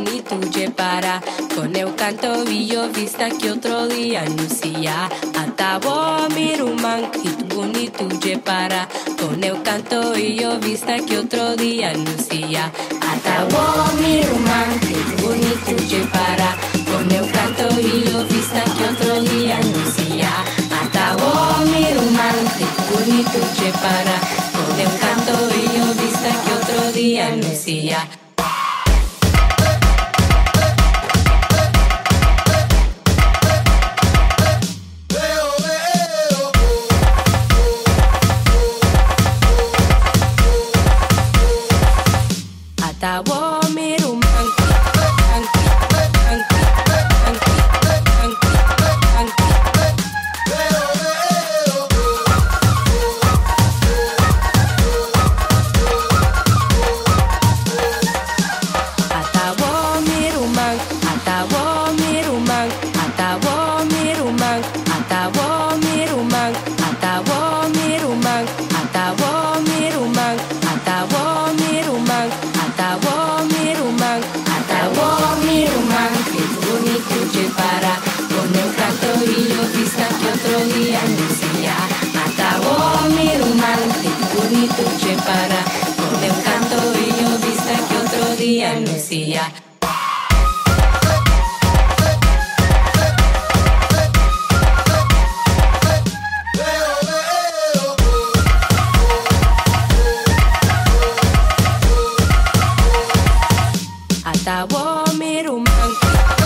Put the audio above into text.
bonito de para. Con eu canto e eu vista que outro dia anuncia. Atabo miruman e tu bonito de para. Com eu canto e eu vista que outro dia anuncia. Atabo miruman e tu bonito de para. Com eu canto e eu vista que outro dia anuncia. Atabo miruman e tu bonito de para. Com eu canto e eu vista que outro dia anuncia. Atabo miruman para, con eu canto e eu vista que outro dia anuncia. Atabo miruman